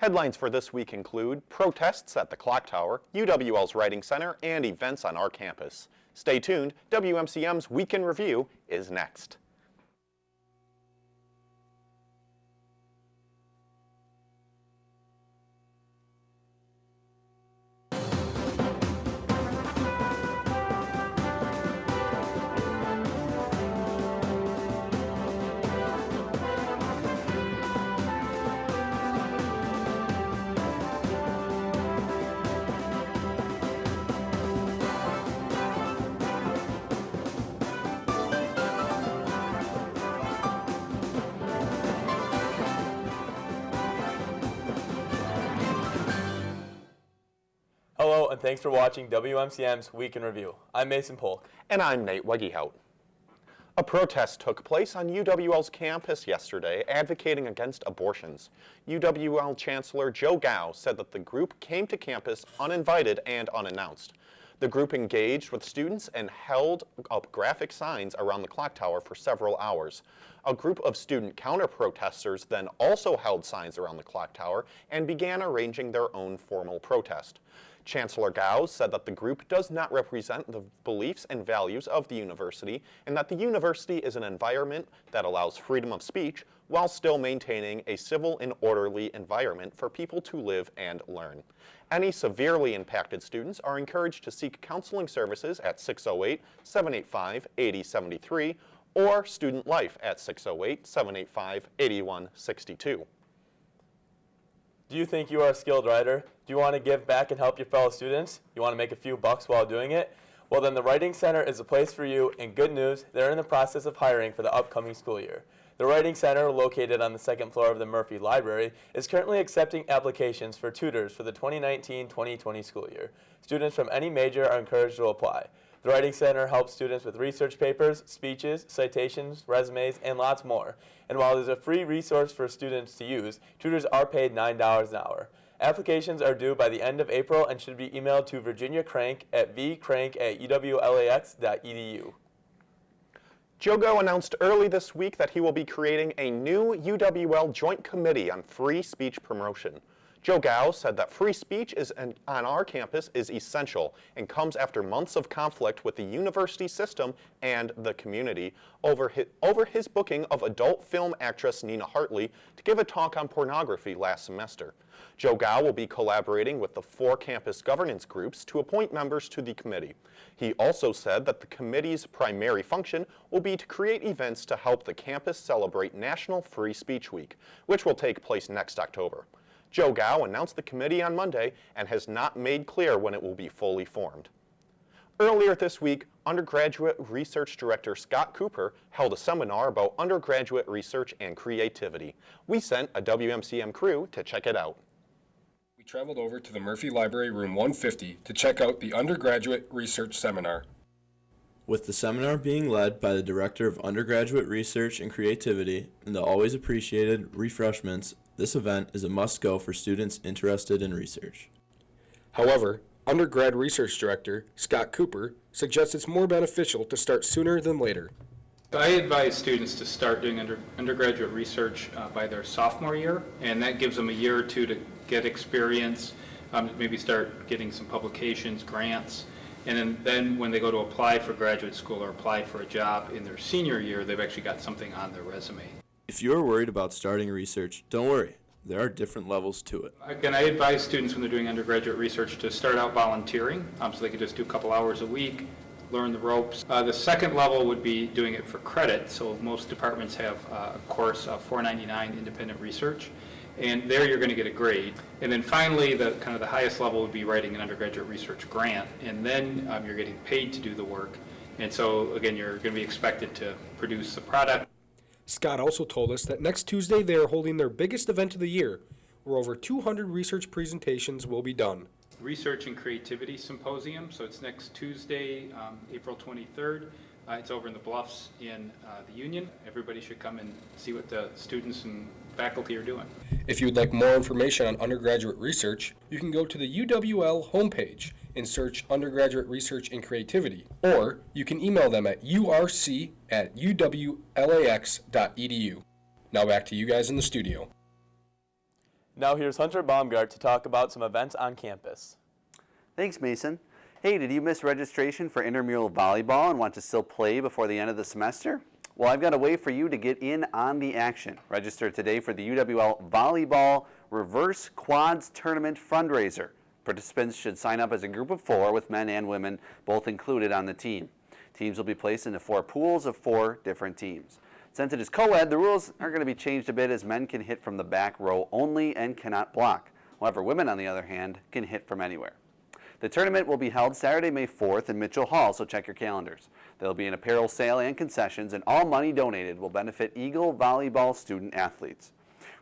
Headlines for this week include protests at the Clock Tower, UWL's Writing Center, and events on our campus. Stay tuned, WMCM's Week in Review is next. Hello, and thanks for watching WMCM's Week in Review. I'm Mason Polk. And I'm Nate Wegehout. A protest took place on UWL's campus yesterday advocating against abortions. UWL Chancellor Joe Gao said that the group came to campus uninvited and unannounced. The group engaged with students and held up graphic signs around the clock tower for several hours. A group of student counter-protesters then also held signs around the clock tower and began arranging their own formal protest. Chancellor Gao said that the group does not represent the beliefs and values of the university and that the university is an environment that allows freedom of speech while still maintaining a civil and orderly environment for people to live and learn. Any severely impacted students are encouraged to seek counseling services at 608-785-8073 or Student Life at 608-785-8162. Do you think you are a skilled writer? Do you want to give back and help your fellow students? You want to make a few bucks while doing it? Well, then the Writing Center is a place for you, and good news, they're in the process of hiring for the upcoming school year. The Writing Center, located on the second floor of the Murphy Library, is currently accepting applications for tutors for the 2019-2020 school year. Students from any major are encouraged to apply. The Writing Center helps students with research papers, speeches, citations, resumes, and lots more. And while there's a free resource for students to use, tutors are paid $9 an hour. Applications are due by the end of April and should be emailed to Virginia Crank at vcrank@uwlax.edu. Joe Gao announced early this week that he will be creating a new UWL Joint Committee on Free Speech Promotion. Joe Gao said that free speech on our campus is essential and comes after months of conflict with the university system and the community over his booking of adult film actress Nina Hartley to give a talk on pornography last semester. Joe Gao will be collaborating with the 4 campus governance groups to appoint members to the committee. He also said that the committee's primary function will be to create events to help the campus celebrate National Free Speech Week, which will take place next October. Joe Gao announced the committee on Monday and has not made clear when it will be fully formed. Earlier this week, Undergraduate Research Director Scott Cooper held a seminar about undergraduate research and creativity. We sent a WMCM crew to check it out. We traveled over to the Murphy Library, room 150, to check out the Undergraduate Research Seminar. With the seminar being led by the Director of Undergraduate Research and Creativity and the always appreciated refreshments, this event is a must-go for students interested in research. However, Undergrad Research Director Scott Cooper suggests it's more beneficial to start sooner than later. I advise students to start doing undergraduate research by their sophomore year, and that gives them a year or two to get experience, maybe start getting some publications, grants, and then when they go to apply for graduate school or apply for a job in their senior year, they've actually got something on their resume. If you are worried about starting research, don't worry. There are different levels to it. Again, I advise students when they're doing undergraduate research to start out volunteering, so they can just do a couple hours a week, learn the ropes. The second level would be doing it for credit. So most departments have a course of $4.99 independent research, and there you're going to get a grade. And then finally, the kind of the highest level would be writing an undergraduate research grant, and then you're getting paid to do the work. And so again, you're going to be expected to produce the product. Scott also told us that next Tuesday they are holding their biggest event of the year, where over 200 research presentations will be done. Research and Creativity Symposium, so it's next Tuesday, April 23rd. It's over in the Bluffs in the Union. Everybody should come and see what the students and faculty are doing. If you would like more information on undergraduate research, you can go to the UWL homepage and search Undergraduate Research and Creativity, or you can email them at urc@uwlax.edu. Now back to you guys in the studio. Now here's Hunter Baumgart to talk about some events on campus. Thanks, Mason. Hey, did you miss registration for intramural volleyball and want to still play before the end of the semester? Well, I've got a way for you to get in on the action. Register today for the UWL Volleyball Reverse Quads Tournament fundraiser. Participants should sign up as a group of 4 with men and women both included on the team. Teams will be placed into 4 pools of 4 different teams. Since it is co-ed, the rules are going to be changed a bit as men can hit from the back row only and cannot block. However, women, on the other hand, can hit from anywhere. The tournament will be held Saturday, May 4th in Mitchell Hall, so check your calendars. There will be an apparel sale and concessions, and all money donated will benefit Eagle Volleyball student athletes.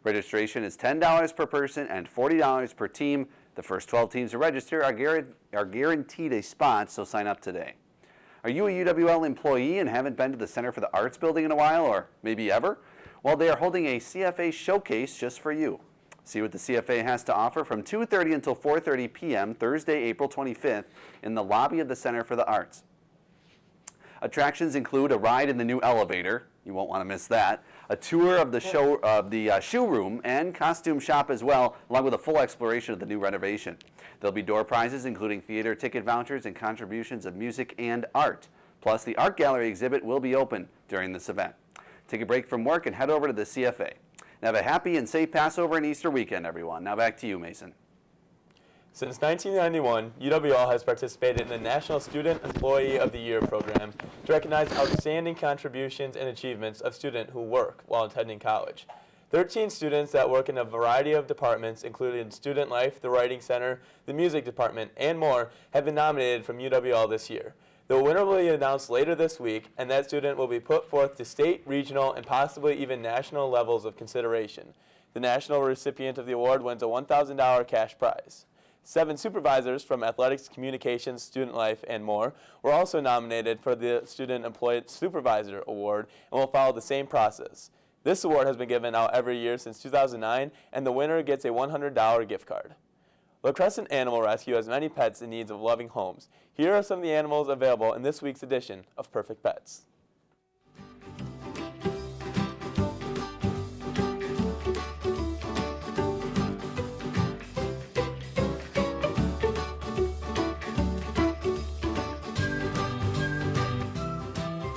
Registration is $10 per person and $40 per team. The first 12 teams to register are guaranteed a spot, so sign up today. Are you a UWL employee and haven't been to the Center for the Arts building in a while, or maybe ever? Well, they are holding a CFA showcase just for you. See what the CFA has to offer from 2:30 until 4:30 p.m. Thursday, April 25th in the lobby of the Center for the Arts. Attractions include a ride in the new elevator, you won't want to miss that, a tour of the shoe room and costume shop as well, along with a full exploration of the new renovation. There'll be door prizes including theater ticket vouchers and contributions of music and art. Plus, the art gallery exhibit will be open during this event. Take a break from work and head over to the CFA. Now have a happy and safe Passover and Easter weekend, everyone. Now back to you, Mason. Since 1991, UWL has participated in the National Student Employee of the Year program to recognize outstanding contributions and achievements of students who work while attending college. 13 students that work in a variety of departments, including Student Life, the Writing Center, the Music Department, and more, have been nominated from UWL this year. The winner will be announced later this week, and that student will be put forth to state, regional, and possibly even national levels of consideration. The national recipient of the award wins a $1,000 cash prize. 7 supervisors from athletics, communications, student life, and more were also nominated for the Student Employee Supervisor Award and will follow the same process. This award has been given out every year since 2009, and the winner gets a $100 gift card. La Crescent Animal Rescue has many pets in need of loving homes. Here are some of the animals available in this week's edition of Perfect Pets.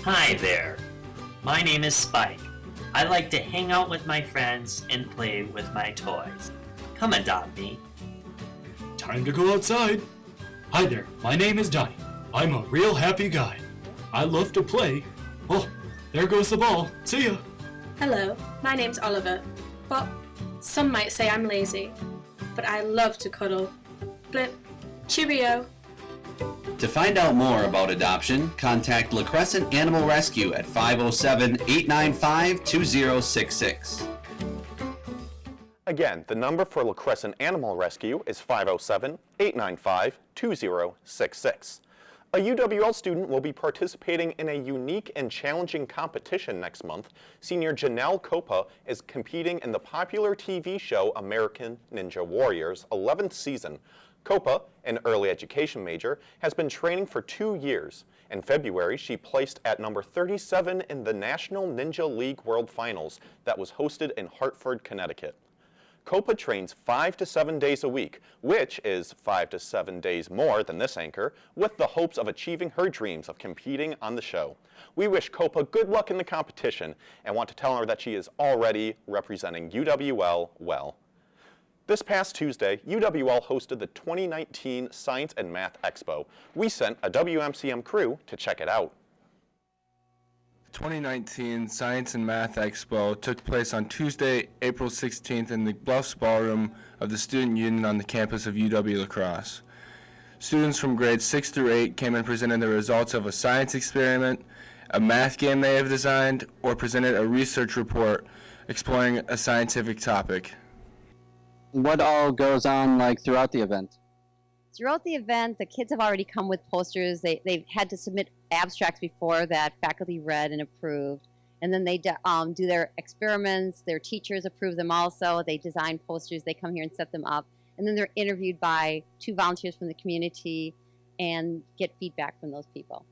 Hi there. My name is Spike. I like to hang out with my friends and play with my toys. Come adopt me. Time to go outside. Hi there, my name is Donnie. I'm a real happy guy. I love to play. Oh, there goes the ball. See ya. Hello, my name's Oliver. Well, some might say I'm lazy, but I love to cuddle. Blip. Cheerio. To find out more about adoption, contact La Crescent Animal Rescue at 507-895-2066. Again, the number for La Crescent Animal Rescue is 507-895-2066. A UWL student will be participating in a unique and challenging competition next month. Senior Janelle Copa is competing in the popular TV show American Ninja Warrior's 11th season. Copa, an early education major, has been training for 2 years. In February, she placed at number 37 in the National Ninja League World Finals that was hosted in Hartford, Connecticut. Copa trains 5 to 7 days a week, which is 5 to 7 days more than this anchor, with the hopes of achieving her dreams of competing on the show. We wish Copa good luck in the competition and want to tell her that she is already representing UWL well. This past Tuesday, UWL hosted the 2019 Science and Math Expo. We sent a WMCM crew to check it out. The 2019 Science and Math Expo took place on Tuesday, April 16th in the Bluffs Ballroom of the Student Union on the campus of UW-La Crosse. Students from grades 6 through 8 came and presented the results of a science experiment, a math game they have designed, or presented a research report exploring a scientific topic. What all goes on throughout the event? Throughout the event, the kids have already come with posters. They've had to submit abstracts before that faculty read and approved. And then they do their experiments. Their teachers approve them also. They design posters. They come here and set them up. And then they're interviewed by 2 volunteers from the community and get feedback from those people.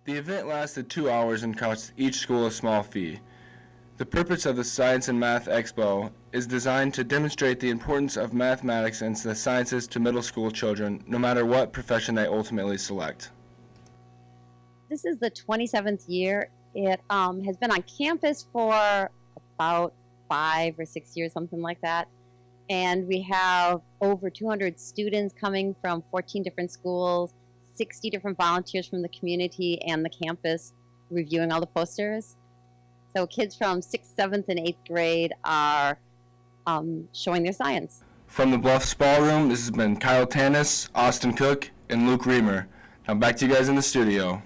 The event lasted 2 hours and cost each school a small fee. The purpose of the Science and Math Expo is designed to demonstrate the importance of mathematics and the sciences to middle school children, no matter what profession they ultimately select. This is the 27th year. It has been on campus for about 5 or 6 years, something like that. And we have over 200 students coming from 14 different schools, 60 different volunteers from the community and the campus reviewing all the posters. So kids from 6th, 7th, and 8th grade are showing their science. From the Bluffs Ballroom, this has been Kyle Tanis, Austin Cook, and Luke Reamer. Now back to you guys in the studio.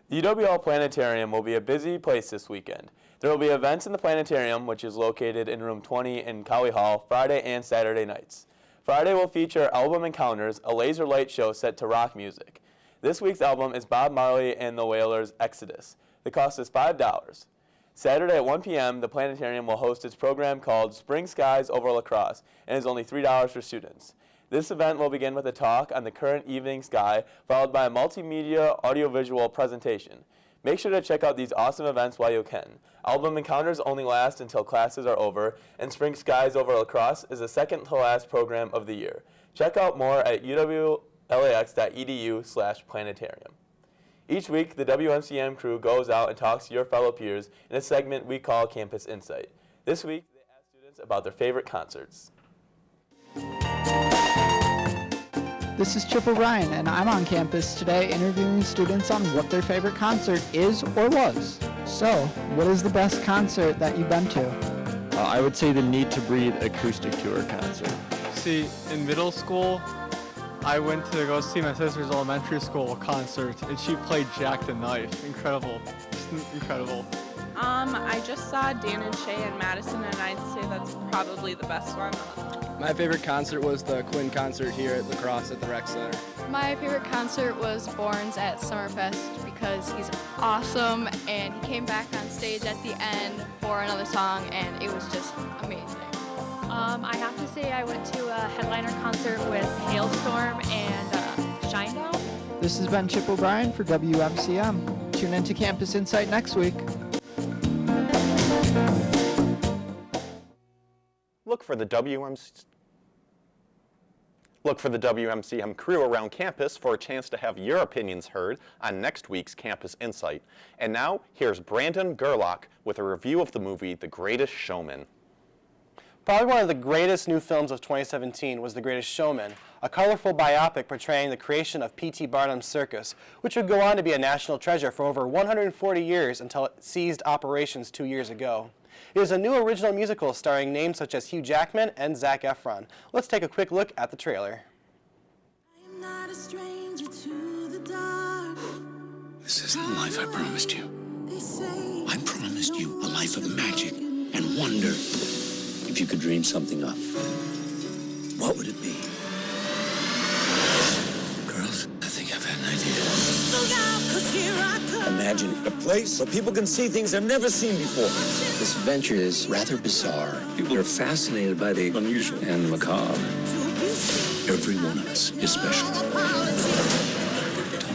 The UWL Planetarium will be a busy place this weekend. There will be events in the planetarium, which is located in room 20 in Cowley Hall, Friday and Saturday nights. Friday will feature Album Encounters, a laser light show set to rock music. This week's album is Bob Marley and the Wailers' Exodus. The cost is $5. Saturday at 1 p.m., the planetarium will host its program called Spring Skies Over La Crosse and is only $3 for students. This event will begin with a talk on the current evening sky, followed by a multimedia audiovisual presentation. Make sure to check out these awesome events while you can. Album Encounters only last until classes are over, and Spring Skies Over La Crosse is the second to last program of the year. Check out more at uwlax.edu/planetarium. Each week, the WMCM crew goes out and talks to your fellow peers in a segment we call Campus Insight. This week, they ask students about their favorite concerts. This is Chip O'Brien, and I'm on campus today interviewing students on what their favorite concert is or was. So, what is the best concert that you've been to? I would say the Need to Breathe acoustic tour concert. See, in middle school, I went to go see my sister's elementary school concert, and she played Jack the Knife. Incredible. Just incredible. I just saw Dan and Shay in Madison, and I'd say that's probably the best one. My favorite concert was the Quinn concert here at La Crosse at the Rec Center. My favorite concert was Borns at Summerfest because he's awesome, and he came back on stage at the end for another song, and it was just amazing. I have to say I went to a headliner concert with Hailstorm and Shinedown. This has been Chip O'Brien for WMCM. Tune into Campus Insight next week. Look for the WMCM crew around campus for a chance to have your opinions heard on next week's Campus Insight. And now, here's Brandon Gerlach with a review of the movie The Greatest Showman. Probably one of the greatest new films of 2017 was The Greatest Showman, a colorful biopic portraying the creation of P.T. Barnum's circus, which would go on to be a national treasure for over 140 years until it ceased operations 2 years ago. It is a new original musical starring names such as Hugh Jackman and Zac Efron. Let's take a quick look at the trailer. I'm not a stranger to the dark. This isn't the life I promised you. I promised you a life of magic and wonder. If you could dream something up, what would it be? Girls, I think I've had an idea. Look out, 'cause here I come. Imagine a place where people can see things they've never seen before. This adventure is rather bizarre. People are fascinated by the unusual and the macabre. Every one of us is special. Don't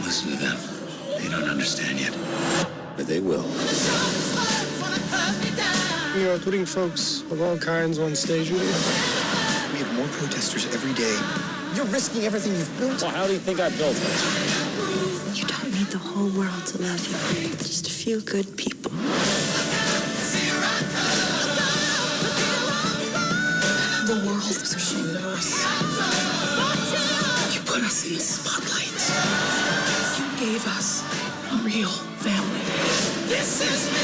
listen to them. They don't understand yet. But they will. We are putting folks of all kinds on stage with you. We have more protesters every day. You're risking everything you've built. Well, how do you think I built it? You don't need the whole world to love you. Just a few good people. The world is ashamed of us. You put us in the spotlight. You gave us a real family. This is me.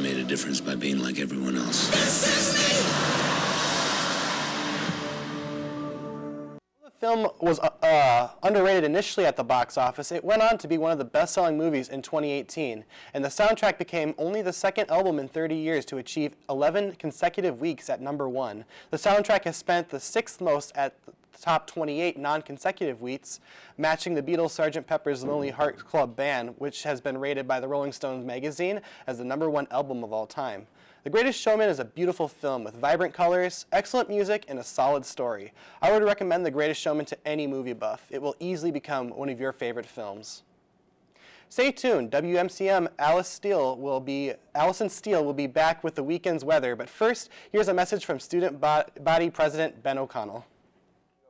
Made a difference by being like everyone else. The film was underrated initially at the box office. It went on to be one of the best-selling movies in 2018, and the soundtrack became only the second album in 30 years to achieve 11 consecutive weeks at #1. The soundtrack has spent the 6th most at top 28 non-consecutive weeks, matching the Beatles' Sgt. Pepper's Lonely Hearts Club Band, which has been rated by the Rolling Stones magazine as the #1 album of all time. The Greatest Showman is a beautiful film with vibrant colors, excellent music, and a solid story. I would recommend The Greatest Showman to any movie buff. It will easily become one of your favorite films. Stay tuned. WMCM Allison Steele will be back with the weekend's weather, but first, here's a message from Student Body President Ben O'Connell.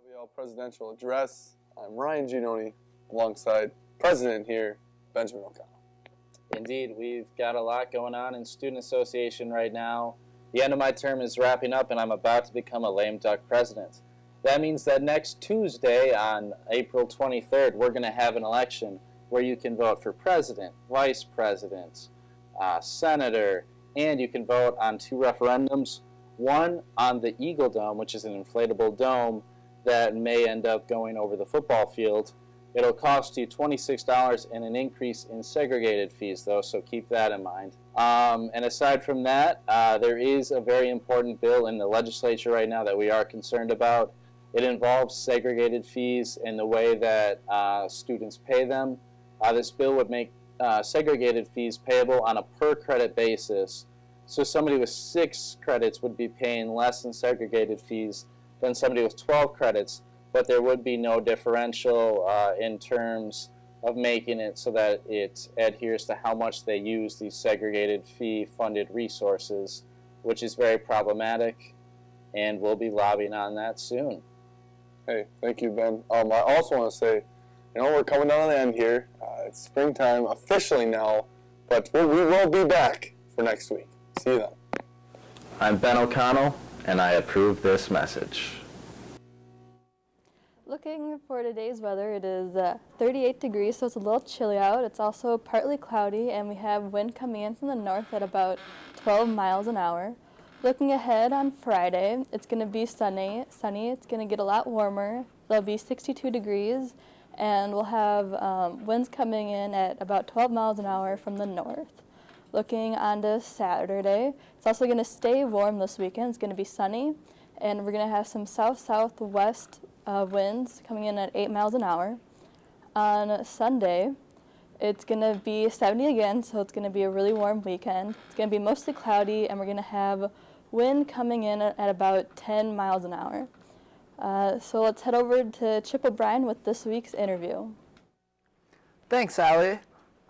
WL Presidential Address. I'm Ryan Giannoni, alongside President here, Benjamin O'Connell. Indeed, we've got a lot going on in Student Association right now. The end of my term is wrapping up, and I'm about to become a lame duck president. That means that next Tuesday, on April 23rd, we're going to have an election where you can vote for president, vice president, senator, and you can vote on 2 referendums. One on the Eagle Dome, which is an inflatable dome that may end up going over the football field. It'll cost you $26 and an increase in segregated fees, though, so keep that in mind. And aside from that, there is a very important bill in the legislature right now that we are concerned about. It involves segregated fees and the way that students pay them. This bill would make segregated fees payable on a per-credit basis. So somebody with 6 credits would be paying less in segregated fees than somebody with 12 credits, but there would be no differential in terms of making it so that it adheres to how much they use these segregated fee-funded resources, which is very problematic, and we'll be lobbying on that soon. Hey, thank you, Ben. I also want to say, we're coming down to the end here. It's springtime officially now, but we will be back for next week. See you then. I'm Ben O'Connell, and I approve this message. Looking for today's weather, it is 38 degrees, so it's a little chilly out. It's also partly cloudy, and we have wind coming in from the north at about 12 miles an hour. Looking ahead on Friday, it's going to be sunny. It's going to get a lot warmer. There'll be 62 degrees, and we'll have winds coming in at about 12 miles an hour from the north. Looking on to Saturday, it's also going to stay warm this weekend. It's going to be sunny, and we're going to have some south-southwest winds coming in at 8 miles an hour. On Sunday, it's going to be 70 again, so it's going to be a really warm weekend. It's going to be mostly cloudy, and we're going to have wind coming in at about 10 miles an hour. So let's head over to Chip O'Brien with this week's interview. Thanks, Allie.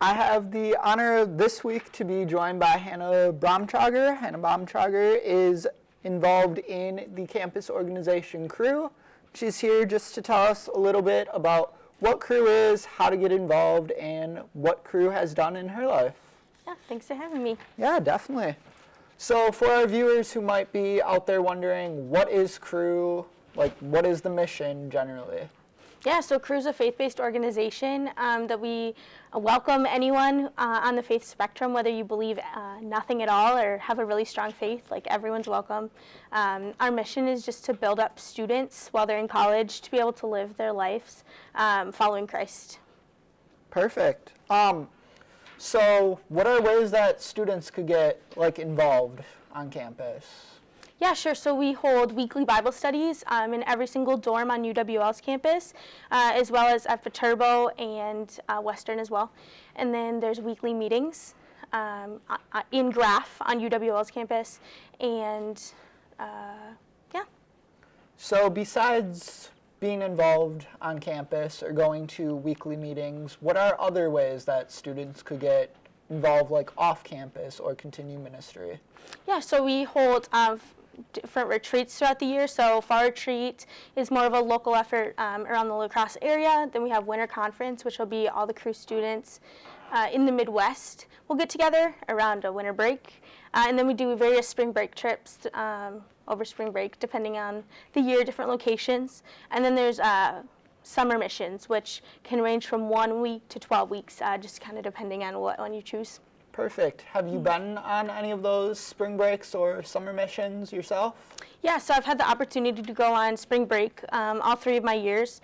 I have the honor this week to be joined by Hannah Bromtrager. Hannah Bromtrager is involved in the campus organization Crew. She's here just to tell us a little bit about what Crew is, how to get involved, and what Crew has done in her life. Yeah, thanks for having me. Yeah, definitely. So for our viewers who might be out there wondering, what is Crew? Like, what is the mission generally? Yeah, so Crew is a faith-based organization that we welcome anyone on the faith spectrum, whether you believe nothing at all or have a really strong faith, like everyone's welcome. Our mission is just to build up students while they're in college to be able to live their lives following Christ. Perfect. So what are ways that students could get involved on campus? Yeah, sure. So we hold weekly Bible studies in every single dorm on UWL's campus, as well as at Viterbo and Western as well. And then there's weekly meetings in Graph on UWL's campus. And yeah. So besides being involved on campus or going to weekly meetings, what are other ways that students could get involved off campus or continue ministry? Yeah, so we hold different retreats throughout the year. So Fall Retreat is more of a local effort around the La Crosse area. Then we have Winter Conference, which will be all the Crew students in the Midwest. We'll get together around a winter break. And then we do various spring break trips over spring break, depending on the year, different locations. And then there's summer missions, which can range from 1 week to 12 weeks, just kind of depending on what one you choose. Perfect. Have you been on any of those spring breaks or summer missions yourself? Yeah, so I've had the opportunity to go on spring break all 3 of my years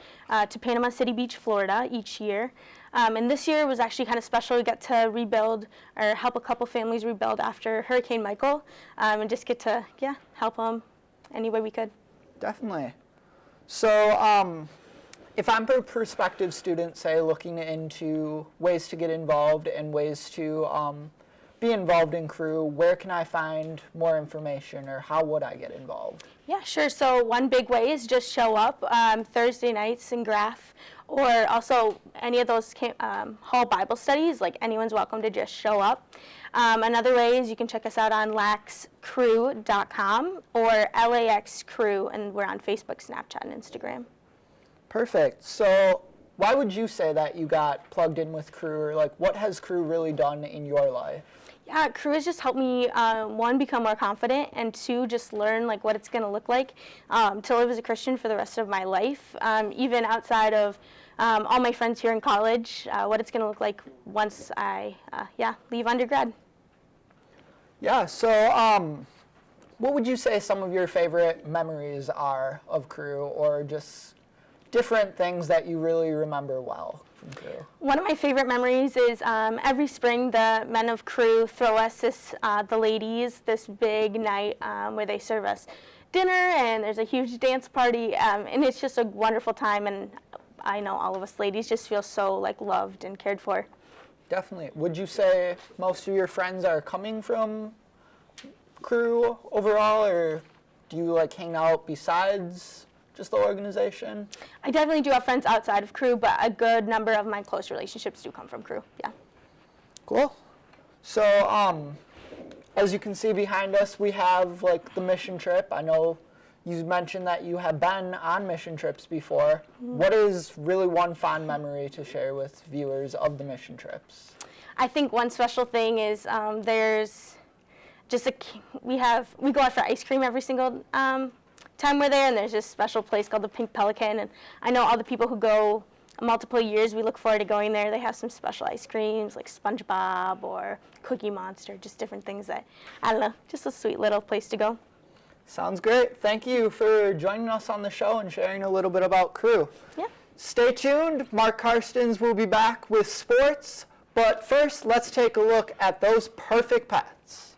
to Panama City Beach, Florida each year. And this year was actually kind of special. We got to rebuild or help a couple families rebuild after Hurricane Michael and just get to, help them any way we could. Definitely. So if I'm a prospective student, say, looking into ways to get involved and ways to be involved in Crew, where can I find more information, or how would I get involved? Yeah, sure. So one big way is just show up Thursday nights in Graph, or also any of those hall Bible studies. Like, anyone's welcome to just show up. Another way is you can check us out on laxcrew.com or LAX Crew, and we're on Facebook, Snapchat, and Instagram. Perfect. So why would you say that you got plugged in with Crew, or like what has Crew really done in your life? Yeah, Crew has just helped me, one, become more confident, and two, just learn like what it's going to look like to live as a Christian for the rest of my life, even outside of all my friends here in college, what it's going to look like once I leave undergrad. Yeah, so what would you say some of your favorite memories are of Crew, or just different things that you really remember well from Crew? One of my favorite memories is every spring the men of Crew throw us the ladies, this big night where they serve us dinner, and there's a huge dance party, and it's just a wonderful time, and I know all of us ladies just feel so like loved and cared for. Definitely. Would you say most of your friends are coming from Crew overall, or do you like hang out besides just the organization? I definitely do have friends outside of Crew, but a good number of my close relationships do come from Crew. Yeah. Cool. So as you can see behind us, we have like the mission trip. I know you mentioned that you have been on mission trips before. What is really one fond memory to share with viewers of the mission trips? I think one special thing is there's just we go out for ice cream every single time we're there, and there's this special place called the Pink Pelican, and I know all the people who go multiple years, we look forward to going there. They have some special ice creams like SpongeBob or Cookie Monster, just different things that, I don't know, just a sweet little place to go. Sounds great. Thank you for joining us on the show and sharing a little bit about Crew. Yeah. Stay tuned. Mark Karstens will be back with sports. But first, let's take a look at those perfect pets.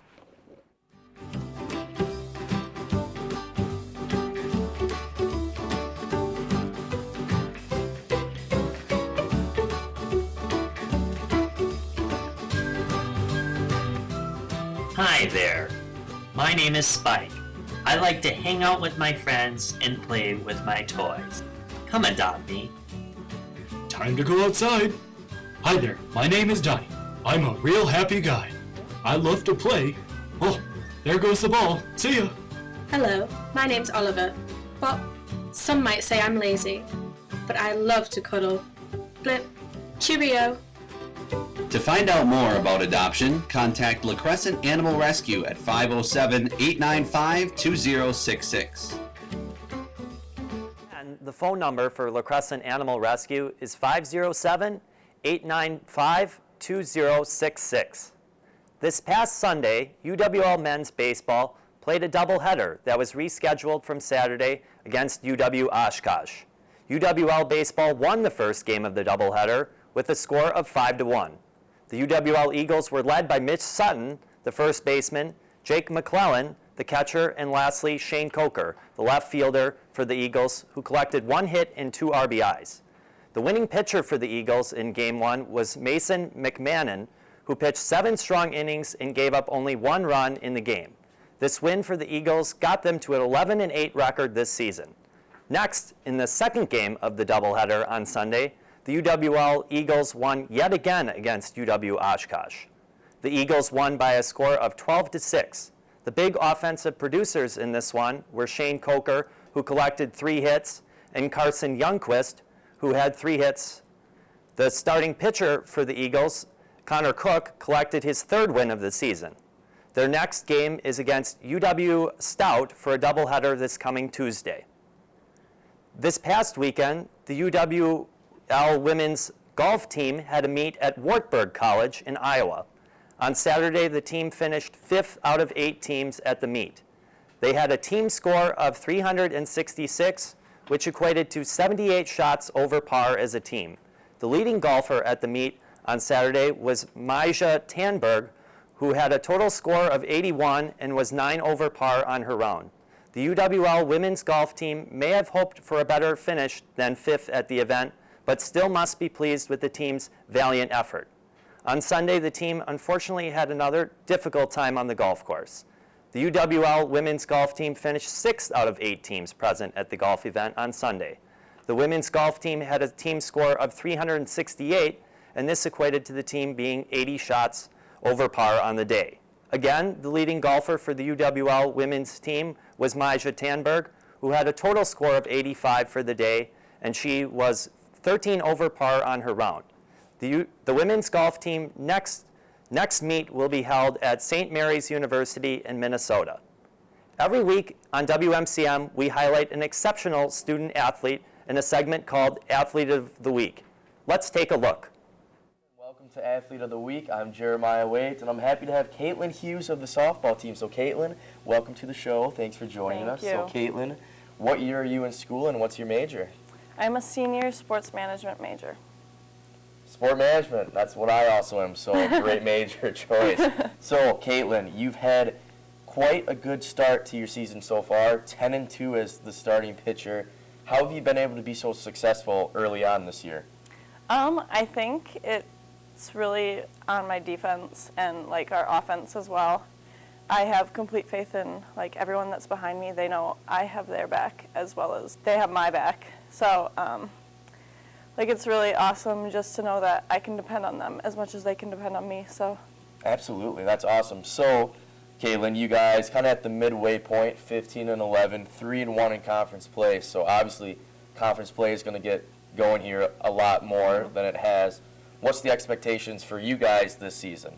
Hi there. My name is Spike. I like to hang out with my friends and play with my toys. Come adopt me. Time to go outside. Hi there, my name is Johnny. I'm a real happy guy. I love to play. Oh, there goes the ball. See ya. Hello, my name's Oliver. Well, some might say I'm lazy, but I love to cuddle. Blip. Cheerio. To find out more about adoption, contact La Crescent Animal Rescue at 507-895-2066. And the phone number for La Crescent Animal Rescue is 507-895-2066. This past Sunday, UWL men's baseball played a doubleheader that was rescheduled from Saturday against UW Oshkosh. UWL baseball won the first game of the doubleheader with a score of 5-1. The UWL Eagles were led by Mitch Sutton, the first baseman, Jake McClellan, the catcher, and lastly, Shane Coker, the left fielder for the Eagles, who collected 1 hit and 2 RBIs. The winning pitcher for the Eagles in Game 1 was Mason McMahon, who pitched 7 strong innings and gave up only 1 run in the game. This win for the Eagles got them to an 11-8 record this season. Next, in the second game of the doubleheader on Sunday, the UWL Eagles won yet again against UW Oshkosh. The Eagles won by a score of 12-6. The big offensive producers in this one were Shane Coker, who collected 3 hits, and Carson Youngquist, who had 3 hits. The starting pitcher for the Eagles, Connor Cook, collected his 3rd win of the season. Their next game is against UW Stout for a doubleheader this coming Tuesday. This past weekend, the UWL women's golf team had a meet at Wartburg College in Iowa. On Saturday, the team finished 5th out of 8 teams at the meet. They had a team score of 366, which equated to 78 shots over par as a team. The leading golfer at the meet on Saturday was Maja Tanberg, who had a total score of 81 and was 9 over par on her round. The UWL women's golf team may have hoped for a better finish than 5th at the event, but still must be pleased with the team's valiant effort. On Sunday, the team unfortunately had another difficult time on the golf course. The UWL women's golf team finished 6th out of 8 teams present at the golf event on Sunday. The women's golf team had a team score of 368, and this equated to the team being 80 shots over par on the day. Again, the leading golfer for the UWL women's team was Maja Tanberg, who had a total score of 85 for the day, and she was 13 over par on her round. The women's golf team next meet will be held at St. Mary's University in Minnesota. Every week on WMCM, we highlight an exceptional student athlete in a segment called Athlete of the Week. Let's take a look. Welcome to Athlete of the Week. I'm Jeremiah Waite, and I'm happy to have Caitlin Hughes of the softball team. So Caitlin, welcome to the show. Thanks for joining us. Thank So Caitlin, what year are you in school and what's your major? I'm a senior sports management major. Sport management, that's what I also am, so great major choice. So Caitlin, you've had quite a good start to your season so far, 10-2 as the starting pitcher. How have you been able to be so successful early on this year? I think it's really on my defense and like our offense as well. I have complete faith in like everyone that's behind me. They know I have their back as well as they have my back. So like it's really awesome just to know that I can depend on them as much as they can depend on me. So Absolutely, that's awesome. So Caitlin, you guys kind of at the midway point, 15-11, 3-1 in conference play. So obviously, conference play is going to get going here a lot more than it has. What's the expectations for you guys this season?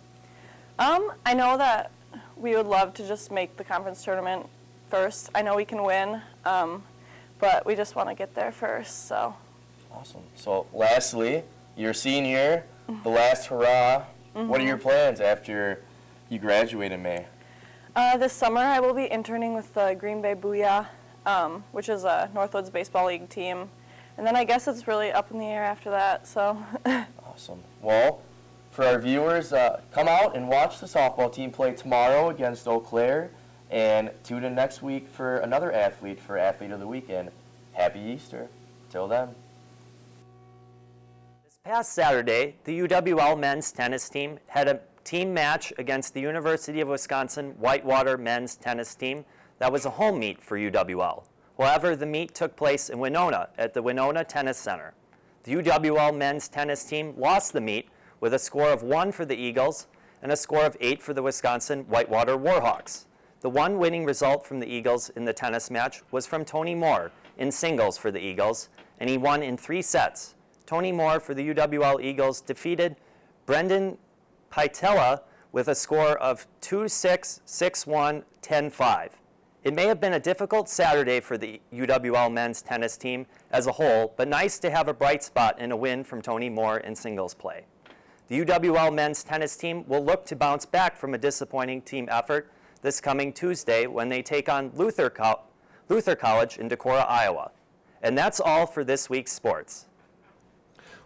I know that we would love to just make the conference tournament first. I know we can win, but we just want to get there first. So. Awesome. So lastly, you're a senior, the last hurrah. What are your plans after you graduate in May? This summer I will be interning with the Green Bay Booyah, which is a Northwoods Baseball League team. And then I guess it's really up in the air after that, so. Awesome. Well, for our viewers, come out and watch the softball team play tomorrow against Eau Claire, and tune in next week for another athlete for Athlete of the Weekend. Happy Easter. Till then. This past Saturday, the UWL men's tennis team had a team match against the University of Wisconsin Whitewater men's tennis team that was a home meet for UWL. However, the meet took place in Winona at the Winona Tennis Center. The UWL men's tennis team lost the meet with a score of 1 for the Eagles and a score of 8 for the Wisconsin Whitewater Warhawks. The one winning result from the Eagles in the tennis match was from Tony Moore in singles for the Eagles, and he won in 3 sets. Tony Moore for the UWL Eagles defeated Brendan Pitella with a score of 2-6, 6-1, 10-5. It may have been a difficult Saturday for the UWL men's tennis team as a whole, but nice to have a bright spot in a win from Tony Moore in singles play. The UWL men's tennis team will look to bounce back from a disappointing team effort this coming Tuesday when they take on Luther College in Decorah, Iowa. And that's all for this week's sports.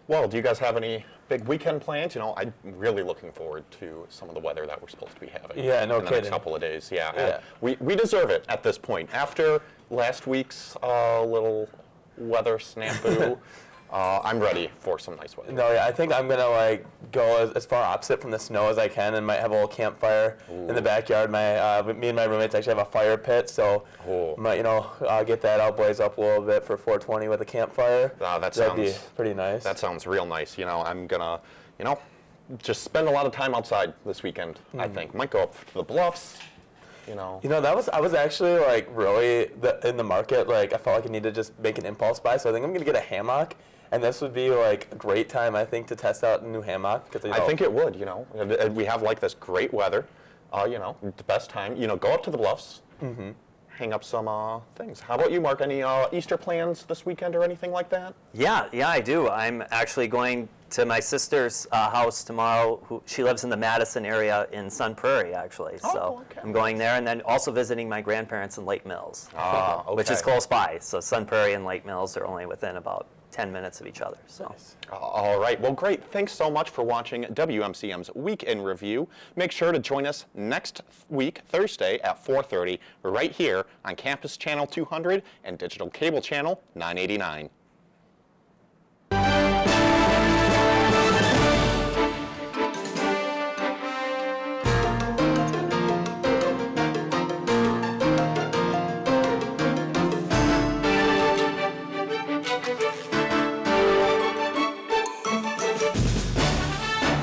Well, do you guys have any big weekend plans? You know, I'm really looking forward to some of the weather that we're supposed to be having Yeah, no in the next kidding. couple of days. Yeah, Yeah. We deserve it at this point. After last week's little weather snafu, I'm ready for some nice weather. No, yeah, I think I'm gonna like go as far opposite from the snow as I can, and might have a little campfire in the backyard. Me and my roommates actually have a fire pit, so might get that out, blaze up a little bit for 420 with a campfire. That'd be pretty nice. That sounds real nice. You know, I'm gonna, just spend a lot of time outside this weekend. I think might go up to the bluffs. I was actually like really in the market. Like I felt like I needed to just make an impulse buy, so I think I'm gonna get a hammock. And this would be like a great time, I think, to test out a new hammock. I think it would, We have like this great weather, the best time. Go up to the bluffs, hang up some things. How about you, Mark? Any Easter plans this weekend or anything like that? Yeah, I do. I'm actually going to my sister's house tomorrow. She lives in the Madison area in Sun Prairie, actually. So I'm going there, and then also visiting my grandparents in Lake Mills, which is close by. So Sun Prairie and Lake Mills are only within about 10 minutes of each other. So. All right, well, great. Thanks so much for watching WMCM's Week in Review. Make sure to join us next week, Thursday at 4:30, right here on Campus Channel 200 and Digital Cable Channel 989.